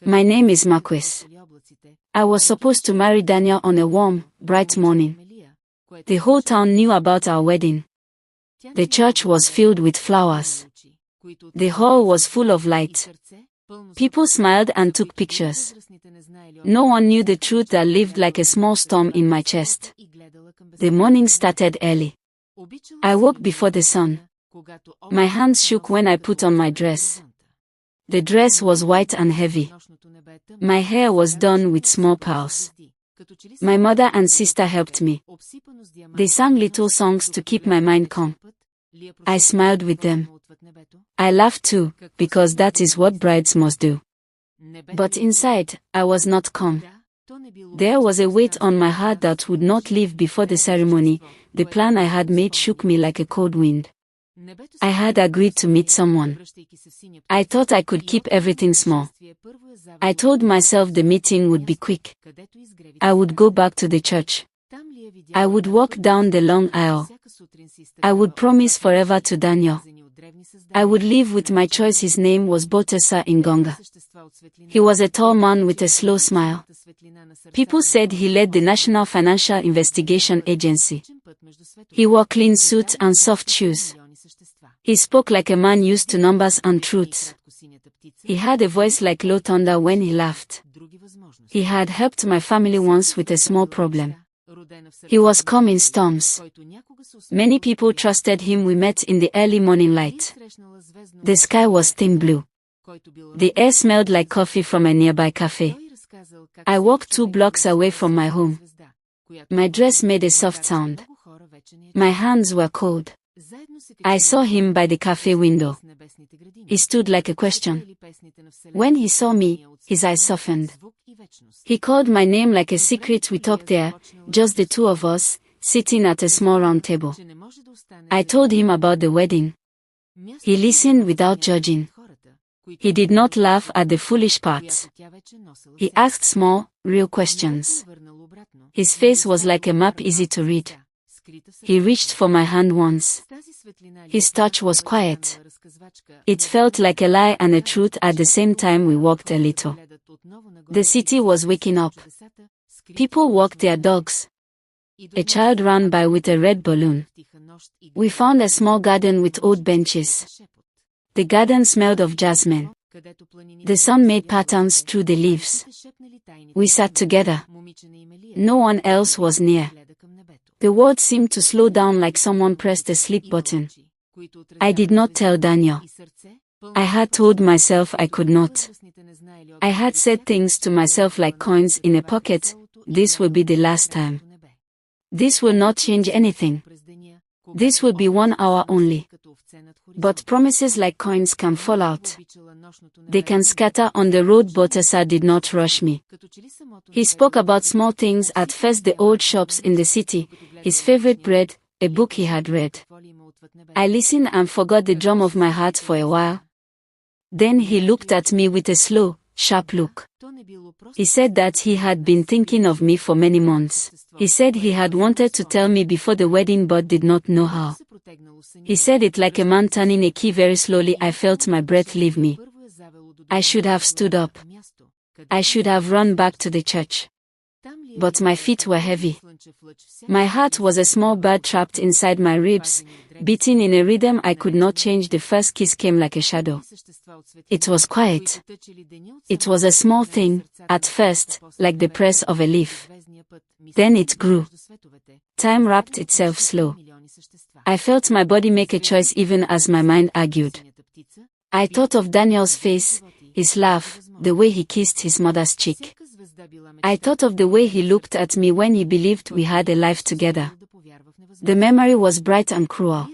My name is Marquis. I was supposed to marry Daniel on a warm, bright morning. The whole town knew about our wedding. The church was filled with flowers. The hall was full of light. People smiled and took pictures. No one knew the truth that lived like a small storm in my chest. The morning started early. I woke before the sun. My hands shook when I put on my dress. The dress was white and heavy. My hair was done with small pearls. My mother and sister helped me. They sang little songs to keep my mind calm. I smiled with them. I laughed too, because that is what brides must do. But inside, I was not calm. There was a weight on my heart that would not leave before the ceremony. The plan I had made shook me like a cold wind. I had agreed to meet someone. I thought I could keep everything small. I told myself the meeting would be quick. I would go back to the church. I would walk down the long aisle. I would promise forever to Daniel. I would live with my choice. His name was Botesa Ingonga. He was a tall man with a slow smile. People said he led the National Financial Investigation Agency. He wore clean suit and soft shoes. He spoke like a man used to numbers and truths. He had a voice like low thunder when he laughed. He had helped my family once with a small problem. He was calm in storms. Many people trusted him. We met in the early morning light. The sky was thin blue. The air smelled like coffee from a nearby cafe. I walked 2 blocks away from my home. My dress made a soft sound. My hands were cold. I saw him by the cafe window. He stood like a question. When he saw me, his eyes softened. He called my name like a secret. We talked there, just the two of us, sitting at a small round table. I told him about the wedding. He listened without judging. He did not laugh at the foolish parts. He asked small, real questions. His face was like a map, easy to read. He reached for my hand once. His touch was quiet. It felt like a lie and a truth at the same time. We walked a little. The city was waking up. People walked their dogs. A child ran by with a red balloon. We found a small garden with old benches. The garden smelled of jasmine. The sun made patterns through the leaves. We sat together. No one else was near. The world seemed to slow down like someone pressed a sleep button. I did not tell Daniel. I had told myself I could not. I had said things to myself like coins in a pocket. This will be the last time. This will not change anything. This will be 1 hour only. But promises like coins can fall out. They can scatter on the road. Botesa did not rush me. He spoke about small things. At first, the old shops in the city, his favorite bread, a book he had read. I listened and forgot the drum of my heart for a while. Then he looked at me with a slow, sharp look. He said that he had been thinking of me for many months. He said he had wanted to tell me before the wedding but did not know how. He said it like a man turning a key very slowly. I felt my breath leave me. I should have stood up. I should have run back to the church. But my feet were heavy. My heart was a small bird trapped inside my ribs, beating in a rhythm I could not change. The first kiss came like a shadow. It was quiet. It was a small thing, at first, like the press of a leaf. Then it grew. Time wrapped itself slow. I felt my body make a choice even as my mind argued. I thought of Daniel's face, his laugh, the way he kissed his mother's cheek. I thought of the way he looked at me when he believed we had a life together. The memory was bright and cruel.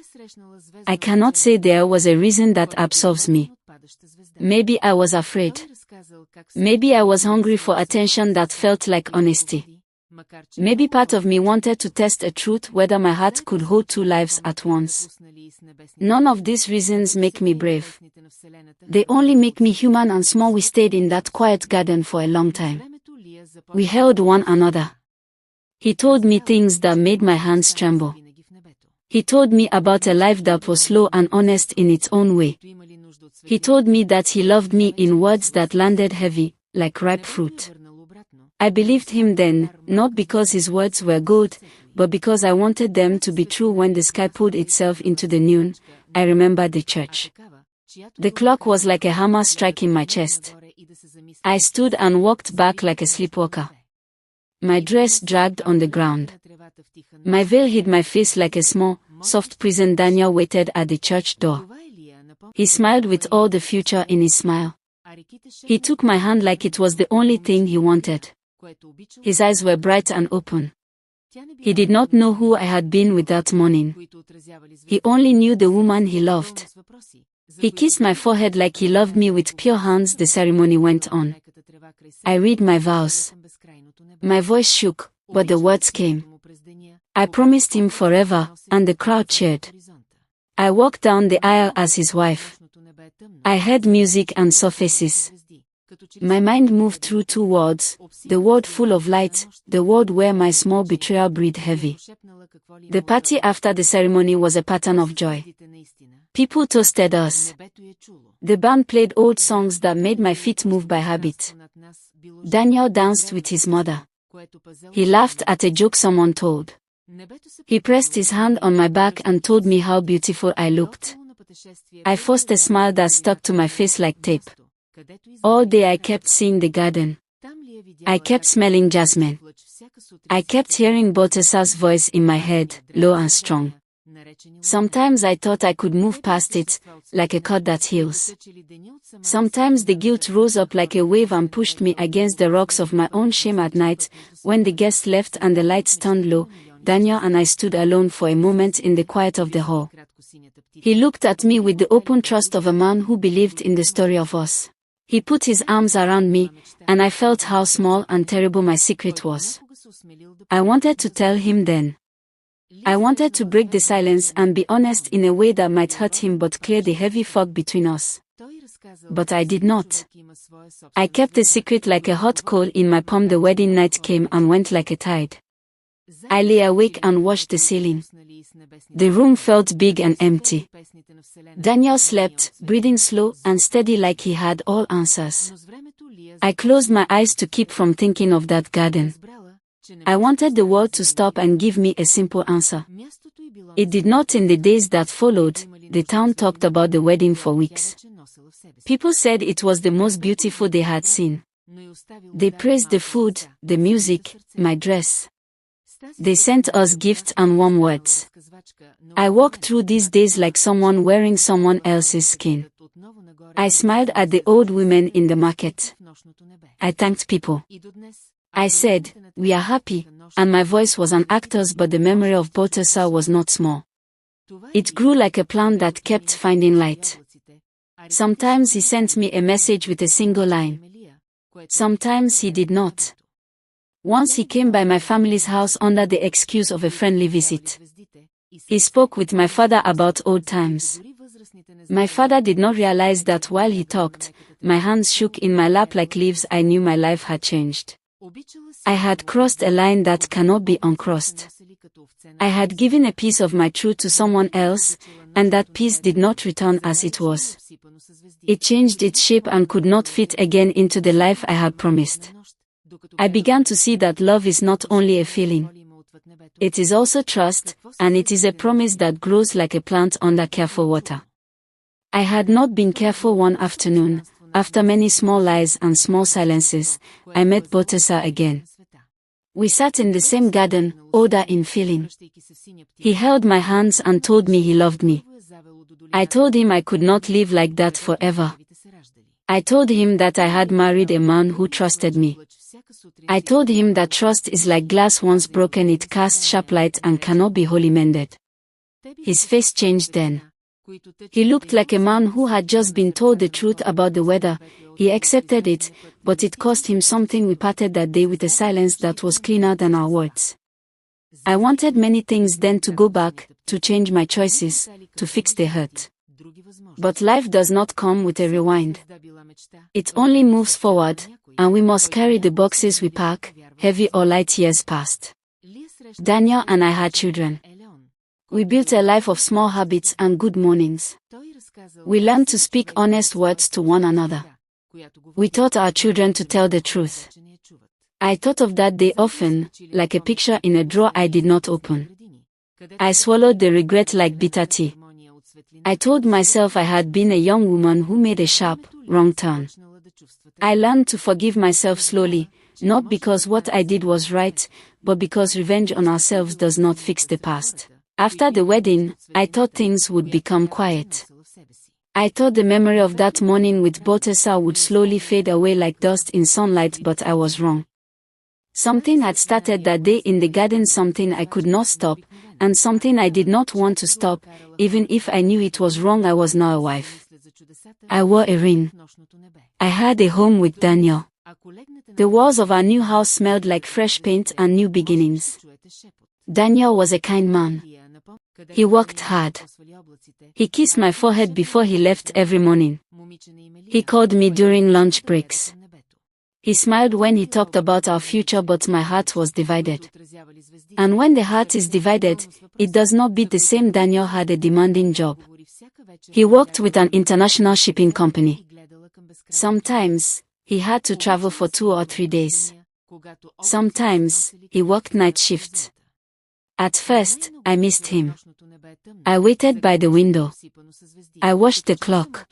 I cannot say there was a reason that absolves me. Maybe I was afraid. Maybe I was hungry for attention that felt like honesty. Maybe part of me wanted to test a truth, whether my heart could hold 2 lives at once. None of these reasons make me brave. They only make me human and small. We stayed in that quiet garden for a long time. We held one another. He told me things that made my hands tremble. He told me about a life that was slow and honest in its own way. He told me that he loved me in words that landed heavy, like ripe fruit. I believed him then, not because his words were good, but because I wanted them to be true. When the sky pulled itself into the noon, I remembered the church. The clock was like a hammer striking my chest. I stood and walked back like a sleepwalker. My dress dragged on the ground. My veil hid my face like a small, soft prison. Daniel waited at the church door. He smiled with all the future in his smile. He took my hand like it was the only thing he wanted. His eyes were bright and open. He did not know who I had been with that morning. He only knew the woman he loved. He kissed my forehead like he loved me with pure hands. The ceremony went on. I read my vows. My voice shook, but the words came. I promised him forever, and the crowd cheered. I walked down the aisle as his wife. I heard music and saw faces. My mind moved through two worlds, the world full of light, the world where my small betrayal breathed heavy. The party after the ceremony was a pattern of joy. People toasted us. The band played old songs that made my feet move by habit. Daniel danced with his mother. He laughed at a joke someone told. He pressed his hand on my back and told me how beautiful I looked. I forced a smile that stuck to my face like tape. All day I kept seeing the garden. I kept smelling jasmine. I kept hearing Balthasar's voice in my head, low and strong. Sometimes I thought I could move past it, like a cut that heals. Sometimes the guilt rose up like a wave and pushed me against the rocks of my own shame. At night, when the guests left and the lights turned low, Daniel and I stood alone for a moment in the quiet of the hall. He looked at me with the open trust of a man who believed in the story of us. He put his arms around me, and I felt how small and terrible my secret was. I wanted to tell him then. I wanted to break the silence and be honest in a way that might hurt him but clear the heavy fog between us. But I did not. I kept the secret like a hot coal in my palm. The wedding night came and went like a tide. I lay awake and watched the ceiling. The room felt big and empty. Daniel slept, breathing slow and steady like he had all answers. I closed my eyes to keep from thinking of that garden. I wanted the world to stop and give me a simple answer. It did not. In the days that followed, the town talked about the wedding for weeks. People said it was the most beautiful they had seen. They praised the food, the music, my dress. They sent us gifts and warm words. I walked through these days like someone wearing someone else's skin. I smiled at the old women in the market. I thanked people. I said, "We are happy," and my voice was an actor's, but the memory of Balthasar was not small. It grew like a plant that kept finding light. Sometimes he sent me a message with a single line. Sometimes he did not. Once he came by my family's house under the excuse of a friendly visit. He spoke with my father about old times. My father did not realize that while he talked, my hands shook in my lap like leaves. I knew my life had changed. I had crossed a line that cannot be uncrossed. I had given a piece of my truth to someone else, and that piece did not return as it was. It changed its shape and could not fit again into the life I had promised. I began to see that love is not only a feeling. It is also trust, and it is a promise that grows like a plant under careful water. I had not been careful. One afternoon, after many small lies and small silences, I met Balthasar again. We sat in the same garden, older in feeling. He held my hands and told me he loved me. I told him I could not live like that forever. I told him that I had married a man who trusted me. I told him that trust is like glass. Once broken, it casts sharp light and cannot be wholly mended. His face changed then. He looked like a man who had just been told the truth about the weather. He accepted it, but it cost him something. We parted that day with a silence that was cleaner than our words. I wanted many things then: to go back, to change my choices, to fix the hurt. But life does not come with a rewind. It only moves forward, and we must carry the boxes we pack, heavy or light. Years passed. Daniel and I had children. We built a life of small habits and good mornings. We learned to speak honest words to one another. We taught our children to tell the truth. I thought of that day often, like a picture in a drawer I did not open. I swallowed the regret like bitter tea. I told myself I had been a young woman who made a sharp, wrong turn. I learned to forgive myself slowly, not because what I did was right, but because revenge on ourselves does not fix the past. After the wedding, I thought things would become quiet. I thought the memory of that morning with Botesa would slowly fade away like dust in sunlight, but I was wrong. Something had started that day in the garden, something I could not stop, and something I did not want to stop, even if I knew it was wrong. I was now a wife. I wore a ring. I had a home with Daniel. The walls of our new house smelled like fresh paint and new beginnings. Daniel was a kind man. He worked hard. He kissed my forehead before he left every morning. He called me during lunch breaks. He smiled when he talked about our future, but my heart was divided. And when the heart is divided, it does not beat the same. Daniel had a demanding job. He worked with an international shipping company. Sometimes, he had to travel for 2 or 3 days. Sometimes, he worked night shifts. At first, I missed him. I waited by the window. I watched the clock.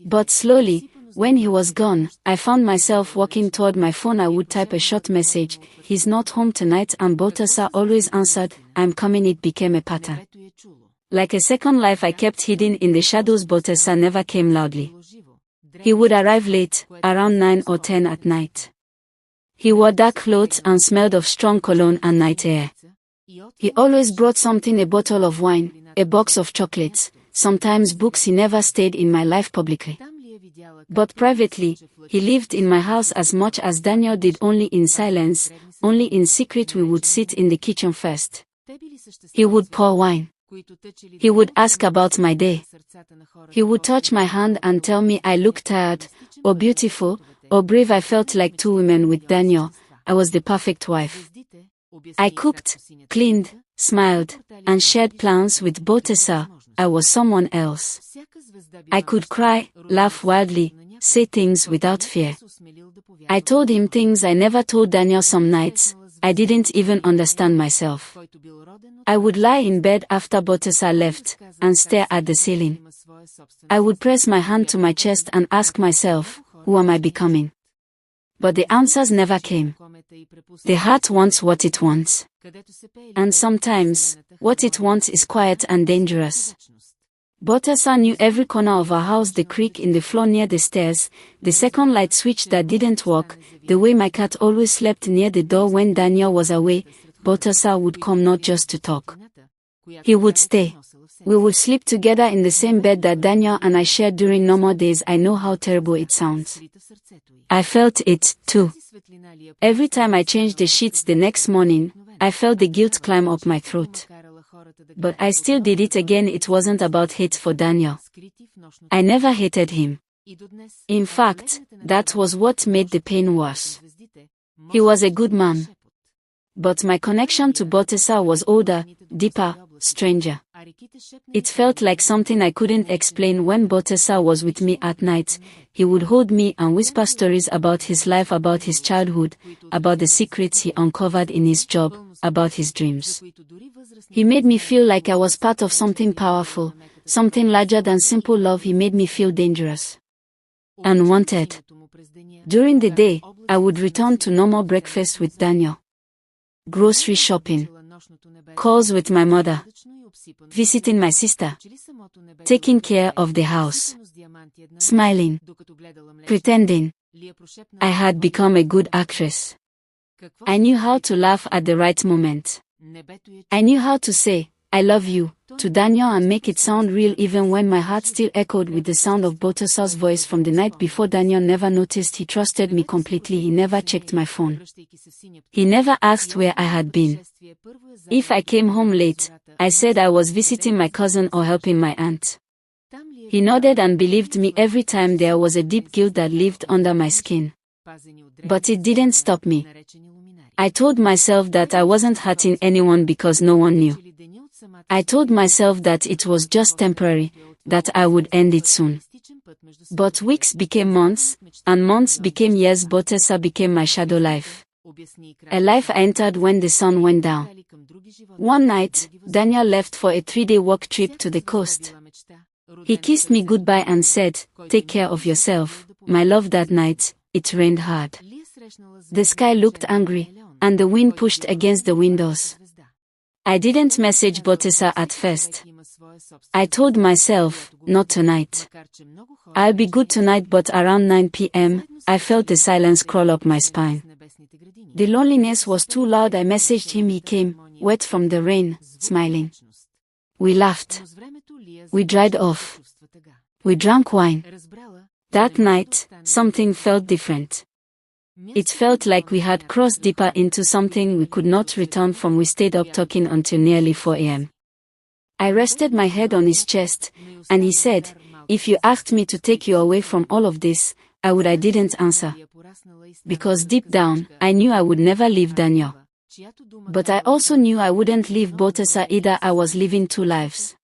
But slowly, when he was gone, I found myself walking toward my phone. I would type a short message, "He's not home tonight," and Botesa always answered, "I'm coming." It became a pattern. Like a second life, I kept hidden in the shadows. Botesa never came loudly. He would arrive late, around 9 or 10 at night. He wore dark clothes and smelled of strong cologne and night air. He always brought something: a bottle of wine, a box of chocolates, sometimes books. He never stayed in my life publicly. But privately, he lived in my house as much as Daniel did, only in silence, only in secret. We would sit in the kitchen first. He would pour wine. He would ask about my day. He would touch my hand and tell me I looked tired, or beautiful, or brave. I felt like 2 women with Daniel. I was the perfect wife. I cooked, cleaned, smiled, and shared plans with Botesa. I was someone else. I could cry, laugh wildly, say things without fear. I told him things I never told Daniel. Some nights, I didn't even understand myself. I would lie in bed after Botesa left, and stare at the ceiling. I would press my hand to my chest and ask myself, who am I becoming? But the answers never came. The heart wants what it wants. And sometimes, what it wants is quiet and dangerous. Botesa knew every corner of our house: the creak in the floor near the stairs, the second light switch that didn't work, the way my cat always slept near the door when Daniel was away. Botesa would come not just to talk. He would stay. We would sleep together in the same bed that Daniel and I shared during normal days. I know how terrible it sounds. I felt it, too. Every time I changed the sheets the next morning, I felt the guilt climb up my throat. But I still did it again. It wasn't about hate for Daniel. I never hated him. In fact, that was what made the pain worse. He was a good man. But my connection to Botesa was older, deeper, stranger. It felt like something I couldn't explain. When Botesa was with me at night, he would hold me and whisper stories about his life, about his childhood, about the secrets he uncovered in his job, about his dreams. He made me feel like I was part of something powerful, something larger than simple love. He made me feel dangerous and wanted. During the day, I would return to normal breakfast with Daniel, grocery shopping, calls with my mother, visiting my sister, taking care of the house, smiling, pretending. I had become a good actress. I knew how to laugh at the right moment. I knew how to say, "I love you," to Daniel and make it sound real even when my heart still echoed with the sound of Botesa's voice from the night before. Daniel never noticed. He trusted me completely. He never checked my phone. He never asked where I had been. If I came home late, I said I was visiting my cousin or helping my aunt. He nodded and believed me every time. There was a deep guilt that lived under my skin. But it didn't stop me. I told myself that I wasn't hurting anyone because no one knew. I told myself that it was just temporary, that I would end it soon. But weeks became months, and months became years. Botesa became my shadow life. A life I entered when the sun went down. One night, Daniel left for a 3-day work trip to the coast. He kissed me goodbye and said, "Take care of yourself, my love." That night, it rained hard. The sky looked angry, and the wind pushed against the windows. I didn't message Botesa at first. I told myself, not tonight. I'll be good tonight, but around 9 p.m., I felt the silence crawl up my spine. The loneliness was too loud. I messaged him. He came, wet from the rain, smiling. We laughed. We dried off. We drank wine. That night, something felt different. It felt like we had crossed deeper into something we could not return from. We stayed up talking until nearly 4 a.m. I rested my head on his chest, and he said, "If you asked me to take you away from all of this, I would." I didn't answer. Because deep down, I knew I would never leave Daniel. But I also knew I wouldn't leave Botesa either. I was living two lives.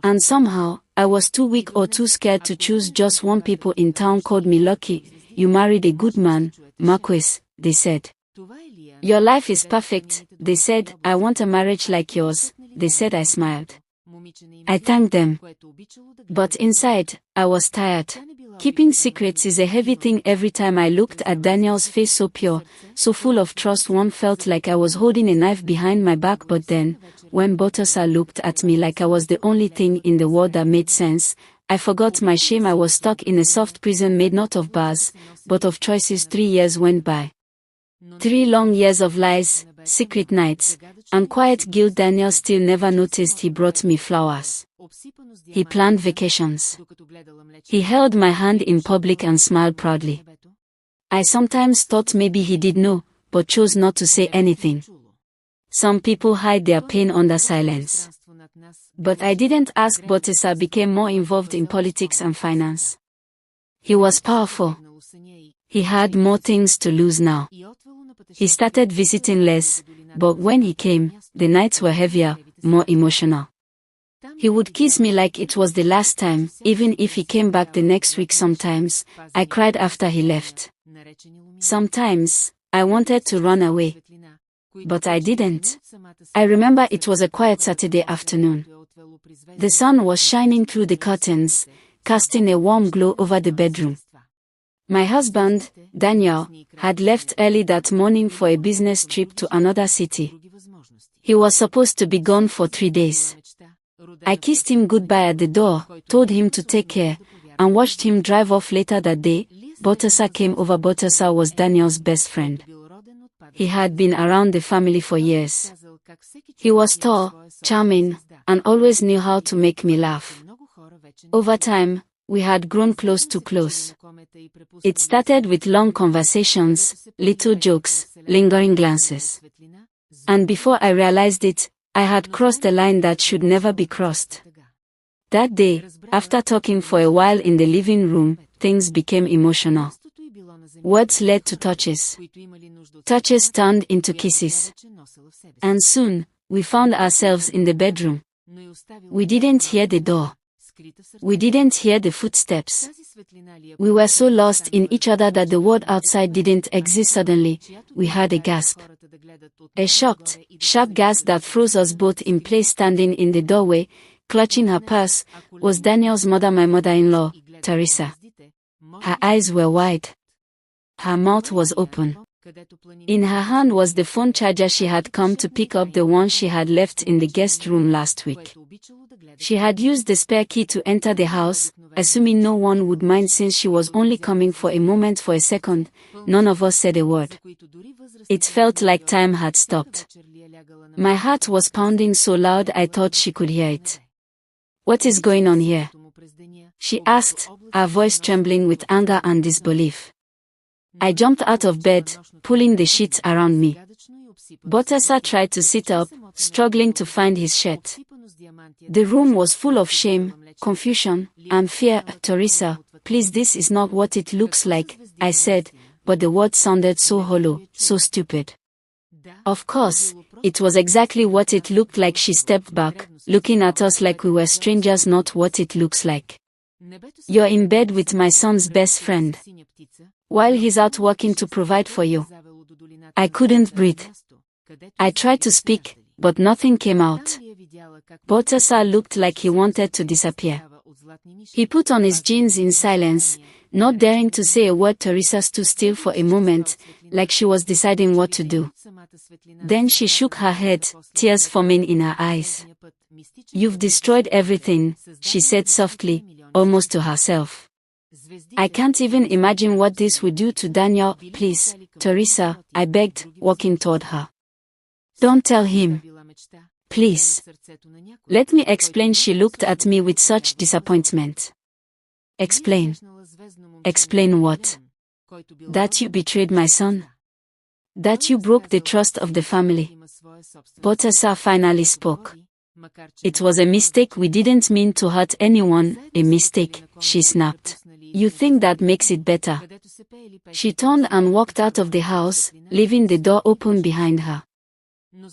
And somehow, I was too weak or too scared to choose just one. People in town called me lucky. "You married a good man, Marquis," they said. "Your life is perfect," they said. "I want a marriage like yours," they said. I smiled. I thanked them. But inside, I was tired. Keeping secrets is a heavy thing. Every time I looked at Daniel's face, so pure, so full of trust, one felt like I was holding a knife behind my back. But then, when Botesa looked at me like I was the only thing in the world that made sense, I forgot my shame. I was stuck in a soft prison made not of bars, but of choices. 3 years went by. 3 long years of lies, secret nights, and quiet guilt. Daniel still never noticed. He brought me flowers. He planned vacations. He held my hand in public and smiled proudly. I sometimes thought maybe he did know, but chose not to say anything. Some people hide their pain under silence. But I didn't ask. Botesa became more involved in politics and finance. He was powerful. He had more things to lose now. He started visiting less, but when he came, the nights were heavier, more emotional. He would kiss me like it was the last time, even if he came back the next week. Sometimes, I cried after he left. Sometimes, I wanted to run away. But I didn't. I remember it was a quiet Saturday afternoon. The sun was shining through the curtains, casting a warm glow over the bedroom. My husband, Daniel, had left early that morning for a business trip to another city. He was supposed to be gone for 3 days. I kissed him goodbye at the door, told him to take care, and watched him drive off. Later that day, Botesa came over. Botesa was Daniel's best friend. He had been around the family for years. He was tall, charming, and always knew how to make me laugh. Over time, we had grown close. It started with long conversations, little jokes, lingering glances. And before I realized it, I had crossed a line that should never be crossed. That day, after talking for a while in the living room, things became emotional. Words led to touches. Touches turned into kisses. And soon, we found ourselves in the bedroom. We didn't hear the door. We didn't hear the footsteps. We were so lost in each other that the world outside didn't exist. Suddenly, we heard a gasp. A shocked, sharp gasp that froze us both in place. Standing in the doorway, clutching her purse, was Daniel's mother, my mother-in-law, Teresa. Her eyes were wide. Her mouth was open. In her hand was the phone charger she had come to pick up, the one she had left in the guest room last week. She had used the spare key to enter the house, assuming no one would mind since she was only coming for a moment. For a second, none of us said a word. It felt like time had stopped. My heart was pounding so loud I thought she could hear it. "What is going on here?" she asked, her voice trembling with anger and disbelief. I jumped out of bed, pulling the sheets around me. Botesa tried to sit up, struggling to find his shirt. The room was full of shame, confusion, and fear. "Teresa, please, this is not what it looks like," I said, but the words sounded so hollow, so stupid. Of course, it was exactly what it looked like. She stepped back, looking at us like we were strangers. "Not what it looks like. You're in bed with my son's best friend, while he's out working to provide for you. I couldn't breathe. I tried to speak, but nothing came out. Balthasar looked like he wanted to disappear. He put on his jeans in silence, not daring to say a word. Teresa stood still for a moment, like she was deciding what to do. Then she shook her head, tears forming in her eyes. You've destroyed everything, she said softly, almost to herself. I can't even imagine what this would do to Daniel. Please, Teresa, I begged, walking toward her. Don't tell him. Please. Let me explain. She looked at me with such disappointment. Explain. Explain what? That you betrayed my son? That you broke the trust of the family? Balthasar finally spoke. It was a mistake. We didn't mean to hurt anyone. A mistake, she snapped. You think that makes it better? She turned and walked out of the house, leaving the door open behind her.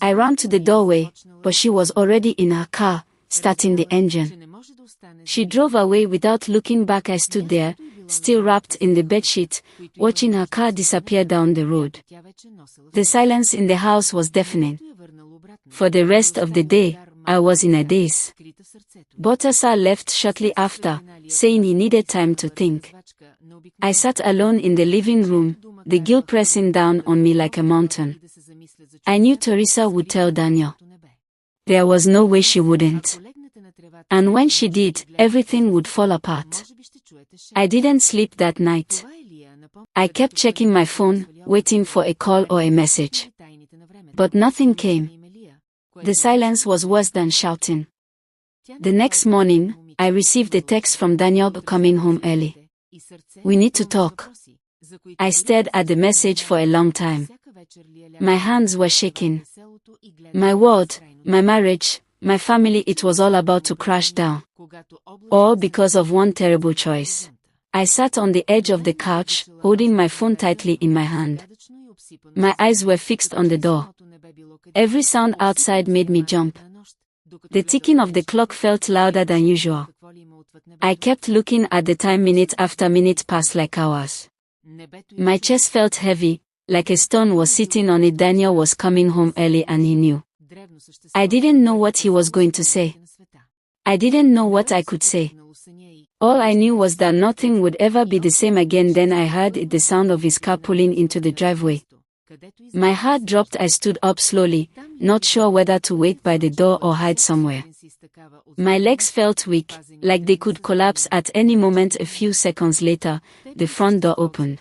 I ran to the doorway, but she was already in her car, starting the engine. She drove away without looking back. I stood there, still wrapped in the bedsheet, watching her car disappear down the road. The silence in the house was deafening. For the rest of the day, I was in a daze. Balthasar left shortly after, saying he needed time to think. I sat alone in the living room, the guilt pressing down on me like a mountain. I knew Teresa would tell Daniel. There was no way she wouldn't. And when she did, everything would fall apart. I didn't sleep that night. I kept checking my phone, waiting for a call or a message. But nothing came. The silence was worse than shouting. The next morning, I received a text from Daniel coming home early. We need to talk. I stared at the message for a long time. My hands were shaking. My world, my marriage, my family, it was all about to crash down. All because of one terrible choice. I sat on the edge of the couch, holding my phone tightly in my hand. My eyes were fixed on the door. Every sound outside made me jump. The ticking of the clock felt louder than usual. I kept looking at the time. Minute after minute passed like hours. My chest felt heavy, like a stone was sitting on it. Daniel was coming home early and he knew. I didn't know what he was going to say. I didn't know what I could say. All I knew was that nothing would ever be the same again. Then I heard the sound of his car pulling into the driveway. My heart dropped. I stood up slowly, not sure whether to wait by the door or hide somewhere. My legs felt weak, like they could collapse at any moment. A few seconds later, the front door opened.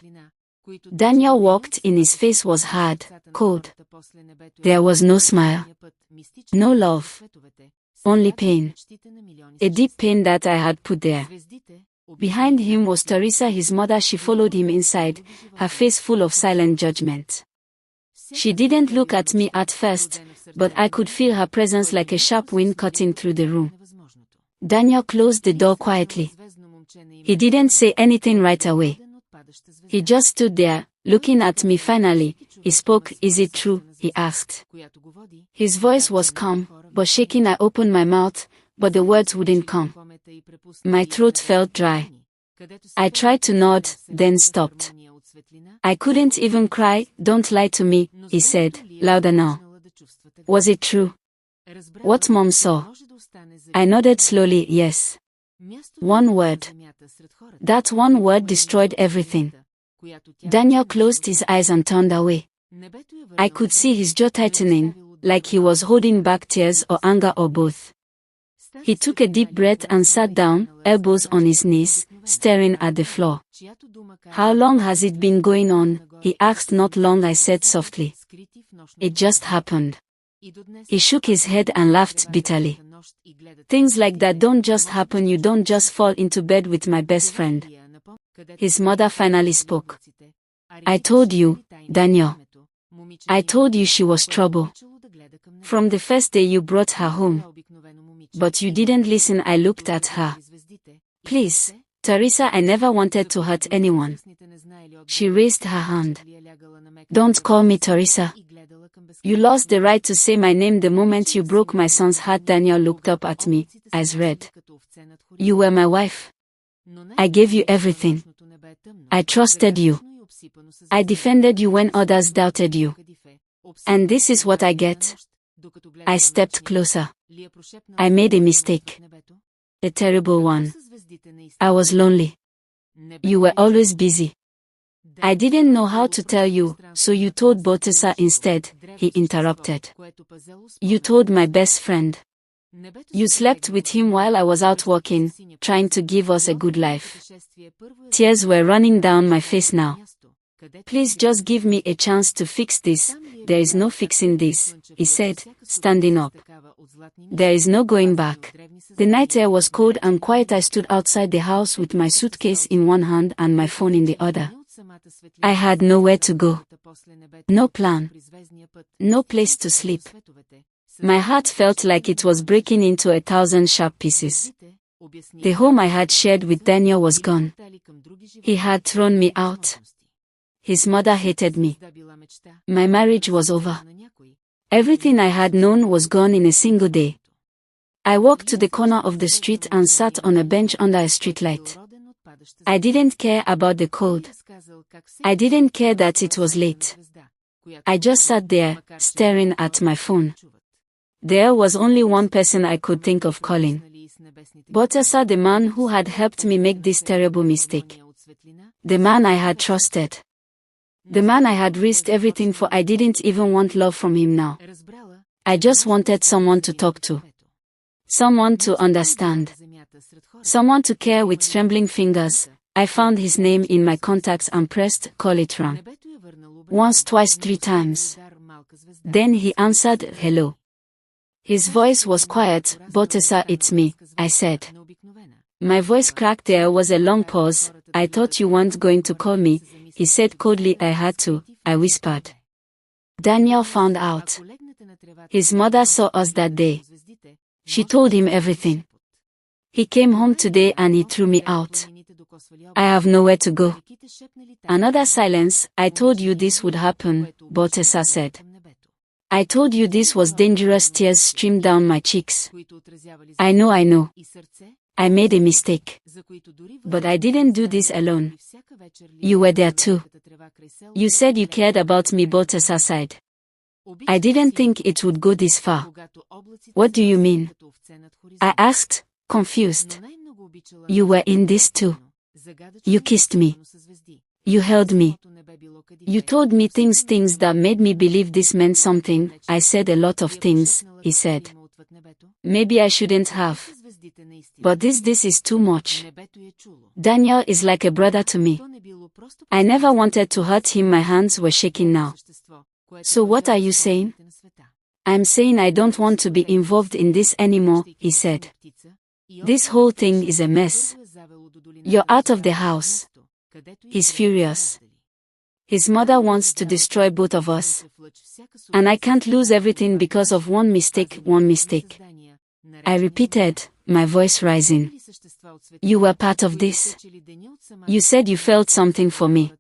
Daniel walked in. His face was hard, cold. There was no smile, no love, only pain. A deep pain that I had put there. Behind him was Teresa, his mother. She followed him inside, her face full of silent judgment. She didn't look at me at first, but I could feel her presence like a sharp wind cutting through the room. Daniel closed the door quietly. He didn't say anything right away. He just stood there, looking at me. Finally, he spoke. Is it true? He asked. His voice was calm, but shaking. I opened my mouth, but the words wouldn't come. My throat felt dry. I tried to nod, then stopped. I couldn't even cry. Don't lie to me, he said, louder now. Was it true? What Mom saw? I nodded slowly. Yes. One word. That one word destroyed everything. Daniel closed his eyes and turned away. I could see his jaw tightening, like he was holding back tears or anger or both. He took a deep breath and sat down, elbows on his knees, staring at the floor. How long has it been going on? He asked. Not long, I said softly. It just happened. He shook his head and laughed bitterly. Things like that don't just happen. You don't just fall into bed with my best friend. His mother finally spoke. I told you, Daniel. I told you she was trouble. From the first day you brought her home. But you didn't listen. I looked at her. Please, Teresa, I never wanted to hurt anyone. She raised her hand. Don't call me Teresa. You lost the right to say my name the moment you broke my son's heart. Daniel looked up at me, eyes red. You were my wife. I gave you everything. I trusted you. I defended you when others doubted you. And this is what I get. I stepped closer. I made a mistake. A terrible one. I was lonely. You were always busy. I didn't know how to tell you, so you told Botesa instead, he interrupted. You told my best friend. You slept with him while I was out working, trying to give us a good life. Tears were running down my face now. Please just give me a chance to fix this. There is no fixing this, he said, standing up. There is no going back. The night air was cold and quiet. I stood outside the house with my suitcase in one hand and my phone in the other. I had nowhere to go. No plan. No place to sleep. My heart felt like it was breaking into 1,000 sharp pieces. The home I had shared with Daniel was gone. He had thrown me out. His mother hated me. My marriage was over. Everything I had known was gone in a single day. I walked to the corner of the street and sat on a bench under a streetlight. I didn't care about the cold. I didn't care that it was late. I just sat there, staring at my phone. There was only one person I could think of calling. Botesa, the man who had helped me make this terrible mistake. The man I had trusted. The man I had risked everything for. I didn't even want love from him now. I just wanted someone to talk to. Someone to understand. Someone to care. With trembling fingers, I found his name in my contacts and pressed call. It rang. Once, twice, 3 times. Then he answered, hello. His voice was quiet. Botesa, it's me, I said. My voice cracked. There was a long pause. I thought you weren't going to call me, he said coldly. I had to, I whispered. Daniel found out. His mother saw us that day. She told him everything. He came home today and he threw me out. I have nowhere to go. Another silence. I told you this would happen, Botesa said. I told you this was dangerous. Tears streamed down my cheeks. I know. I made a mistake. But I didn't do this alone. You were there too. You said you cared about me, Botesa sighed. I didn't think it would go this far. What do you mean? I asked, confused. You were in this too. You kissed me. You held me. You told me things that made me believe this meant something. I said a lot of things, he said. Maybe I shouldn't have. But this is too much. Daniel is like a brother to me. I never wanted to hurt him. My hands were shaking now. So what are you saying? I'm saying I don't want to be involved in this anymore, he said. This whole thing is a mess. You're out of the house. He's furious. His mother wants to destroy both of us. And I can't lose everything because of one mistake. I repeated, my voice rising. You were part of this. You said you felt something for me.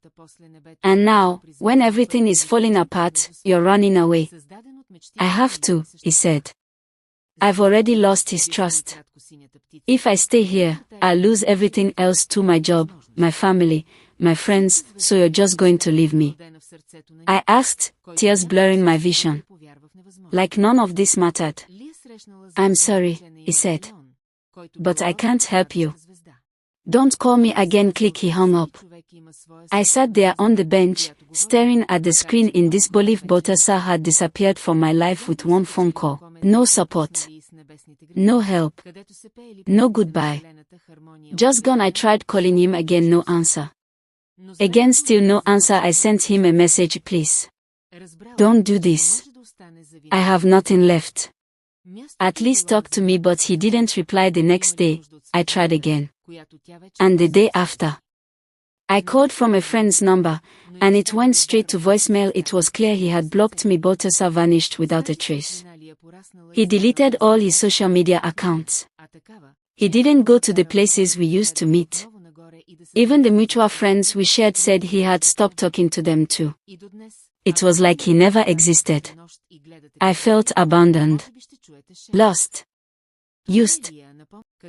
And now, when everything is falling apart, you're running away. I have to, he said. I've already lost his trust. If I stay here, I'll lose everything else too, my job, my family, my friends, so you're just going to leave me? I asked, tears blurring my vision. Like none of this mattered. I'm sorry, he said. But I can't help you. Don't call me again. Click. He hung up. I sat there on the bench, staring at the screen in disbelief. Botesa had disappeared from my life with one phone call. No support. No help. No goodbye. Just gone. I tried calling him again. No answer. Again, still no answer. I sent him a message. Please. Don't do this. I have nothing left. At least talk to me. But he didn't reply. The next day, I tried again. And the day after. I called from a friend's number, and it went straight to voicemail. It was clear he had blocked me. Botesa vanished without a trace. He deleted all his social media accounts. He didn't go to the places we used to meet. Even the mutual friends we shared said he had stopped talking to them too. It was like he never existed. I felt abandoned. Lost. Used.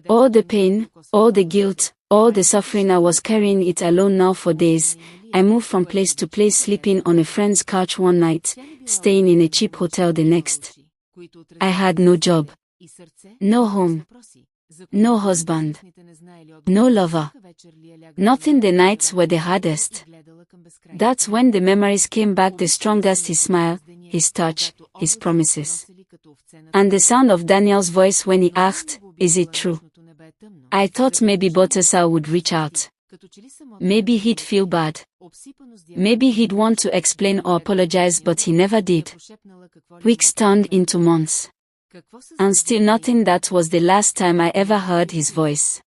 All the pain, all the guilt, all the suffering, I was carrying it alone now for days. I moved from place to place, sleeping on a friend's couch one night, staying in a cheap hotel the next. I had no job, no home, no husband, no lover. Nothing. The nights were the hardest. That's when the memories came back the strongest: his smile, his touch, his promises. And the sound of Daniel's voice when he asked, "Is it true?" I thought maybe Balthasar would reach out. Maybe he'd feel bad. Maybe he'd want to explain or apologize, but he never did. Weeks turned into months. And still nothing. That was the last time I ever heard his voice.